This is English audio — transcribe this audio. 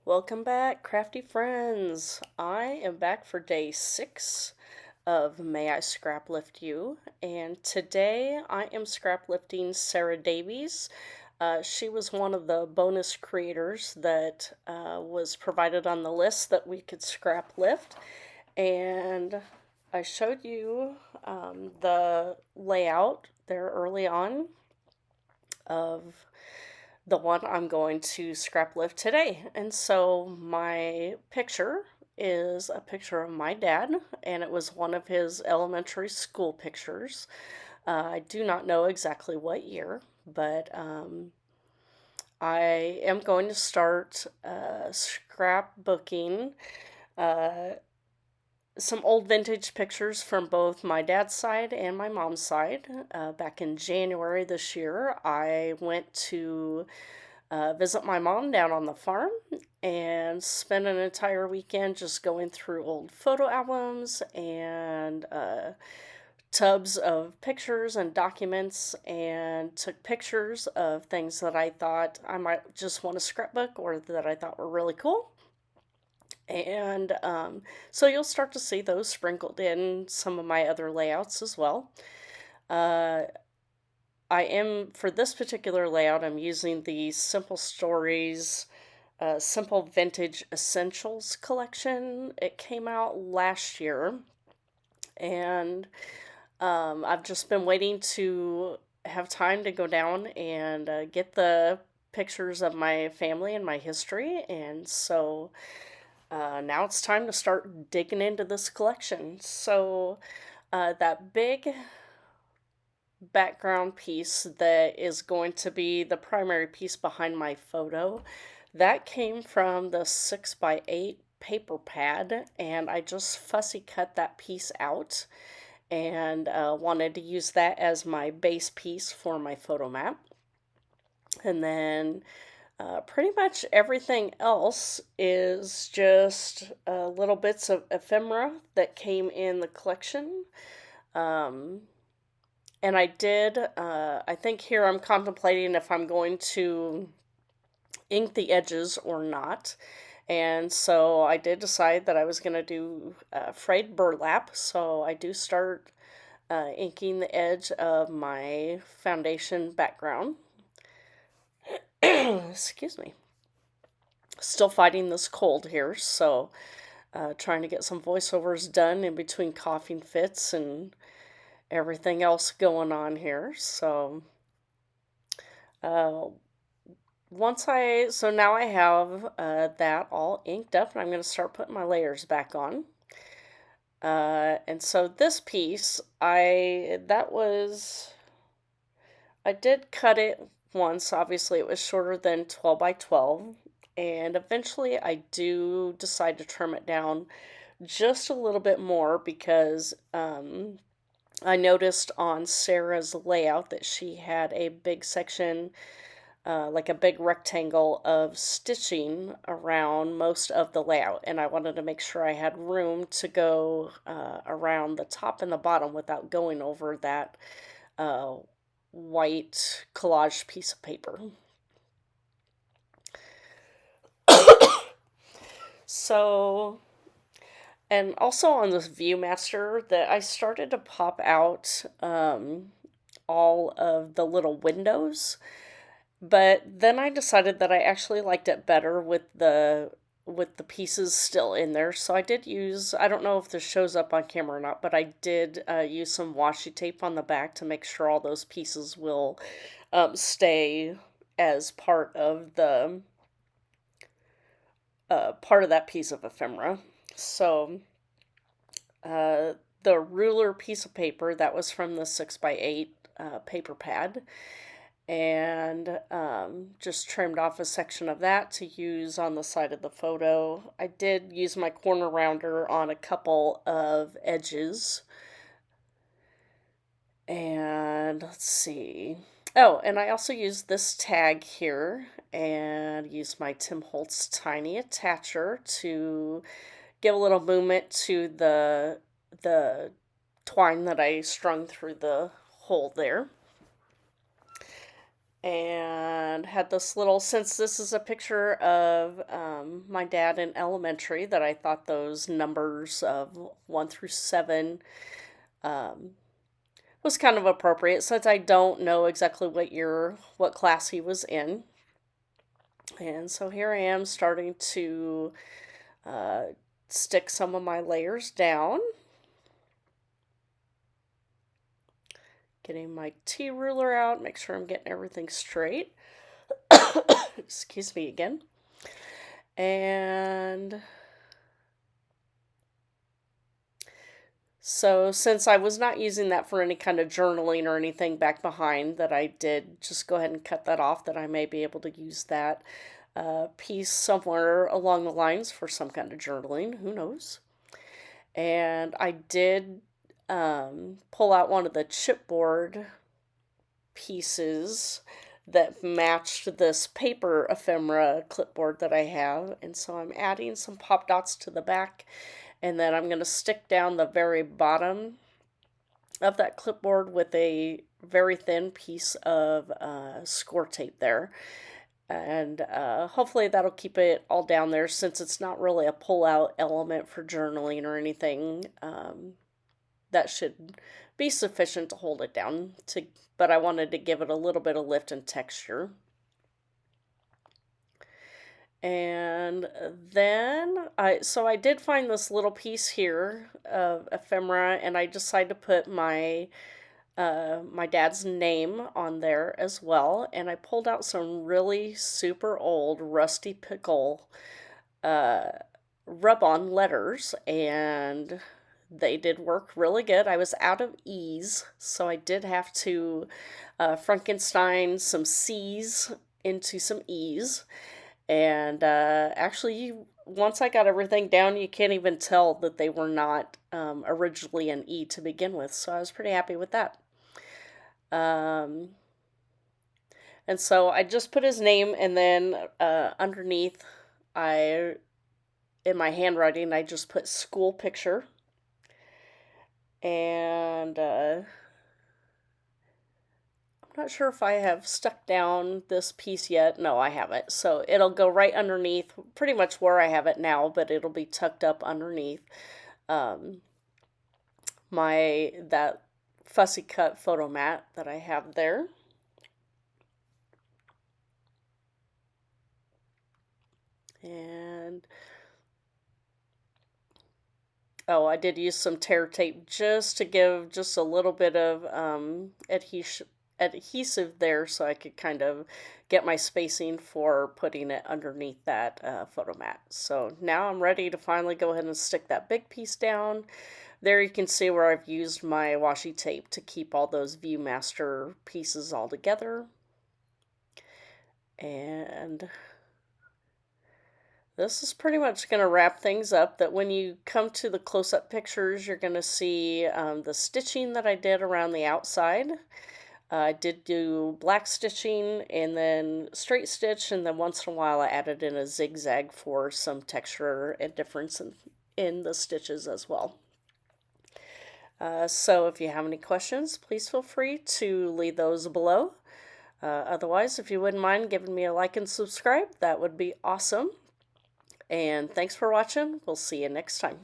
Welcome back, crafty friends. I am back for day 6 of May I Scraplift You, and today I am scraplifting Sarah Davies. She was one of the bonus creators that was provided on the list that we could scrap lift, and I showed you the layout there early on of the one I'm going to scrap lift today. And so my picture is a picture of my dad, and it was one of his elementary school pictures. I do not know exactly what year, but I am going to start scrapbooking uh, some old vintage pictures from both my dad's side and my mom's side. Back in January this year, I went to visit my mom down on the farm and spend an entire weekend just going through old photo albums and tubs of pictures and documents, and took pictures of things that I thought I might just want to scrapbook or that I thought were really cool. And so you'll start to see those sprinkled in some of my other layouts as well. Uh, for this particular layout, I'm using the Simple Stories Simple Vintage Essentials collection. It came out last year, and I've just been waiting to have time to go down and get the pictures of my family and my history, and so now it's time to start digging into this collection. So, that big background piece that is going to be the primary piece behind my photo, that came from the 6x8 paper pad, and I just fussy cut that piece out and wanted to use that as my base piece for my photo map. And then pretty much everything else is just little bits of ephemera that came in the collection. Um, and I think here I'm contemplating if I'm going to ink the edges or not. And so I did decide that I was going to do frayed burlap. So I do start inking the edge of my foundation background. Excuse me. Still fighting this cold here, so trying to get some voiceovers done in between coughing fits and everything else going on here. So uh, so now I have that all inked up, and I'm going to start putting my layers back on. And so this piece, I did cut it once. Obviously, it was shorter than 12 by 12, and eventually I do decide to trim it down just a little bit more because I noticed on Sarah's layout that she had a big section, like a big rectangle of stitching around most of the layout, and I wanted to make sure I had room to go around the top and the bottom without going over that uh, white collage piece of paper. So, and also on this ViewMaster, that I started to pop out all of the little windows, but then I decided that I actually liked it better with the pieces still in there. So I did use, I don't know if this shows up on camera or not, but I did use some washi tape on the back to make sure all those pieces will stay as part of that piece of ephemera. So the ruler piece of paper that was from the 6x8 paper pad, and just trimmed off a section of that to use on the side of the photo. I did use my corner rounder on a couple of edges. And let's see. Oh, and I also used this tag here and used my Tim Holtz tiny attacher to give a little movement to the twine that I strung through the hole there. and had this little, since this is a picture of my dad in elementary, that I thought those numbers of 1 through 7 um, was kind of appropriate, since I don't know exactly what class he was in. And so here I am starting to uh, stick some of my layers down. Getting my T-ruler out, make sure I'm getting everything straight. Excuse me again. And so since I was not using that for any kind of journaling or anything back behind, that I did just go ahead and cut that off, that I may be able to use that piece somewhere along the lines for some kind of journaling, who knows. And I did pull out one of the chipboard pieces that matched this paper ephemera clipboard that I have, and so I'm adding some pop dots to the back, and then I'm going to stick down the very bottom of that clipboard with a very thin piece of score tape there. And hopefully that'll keep it all down there, since it's not really a pull-out element for journaling or anything. That should be sufficient to hold it down, but I wanted to give it a little bit of lift and texture. And then I did find this little piece here of ephemera, and I decided to put my dad's name on there as well. And I pulled out some really super old rusty pickle rub-on letters, and they did work really good. I was out of E's, so I did have to Frankenstein some C's into some E's. And actually, once I got everything down, you can't even tell that they were not originally an E to begin with. So I was pretty happy with that. And so I just put his name, and then underneath, in my handwriting, I just put school picture. And I'm not sure if I have stuck down this piece yet. No, I haven't. So it'll go right underneath, pretty much where I have it now, but it'll be tucked up underneath that fussy cut photo mat that I have there. And oh, I did use some tear tape just to give just a little bit of adhesive there, so I could kind of get my spacing for putting it underneath that photo mat. So now I'm ready to finally go ahead and stick that big piece down. There you can see where I've used my washi tape to keep all those Viewmaster pieces all together. And this is pretty much going to wrap things up. That when you come to the close-up pictures, you're going to see the stitching that I did around the outside. I did do black stitching and then straight stitch, and then once in a while I added in a zigzag for some texture and difference in the stitches as well. So if you have any questions, please feel free to leave those below. Otherwise, if you wouldn't mind giving me a like and subscribe, that would be awesome. And thanks for watching. We'll see you next time.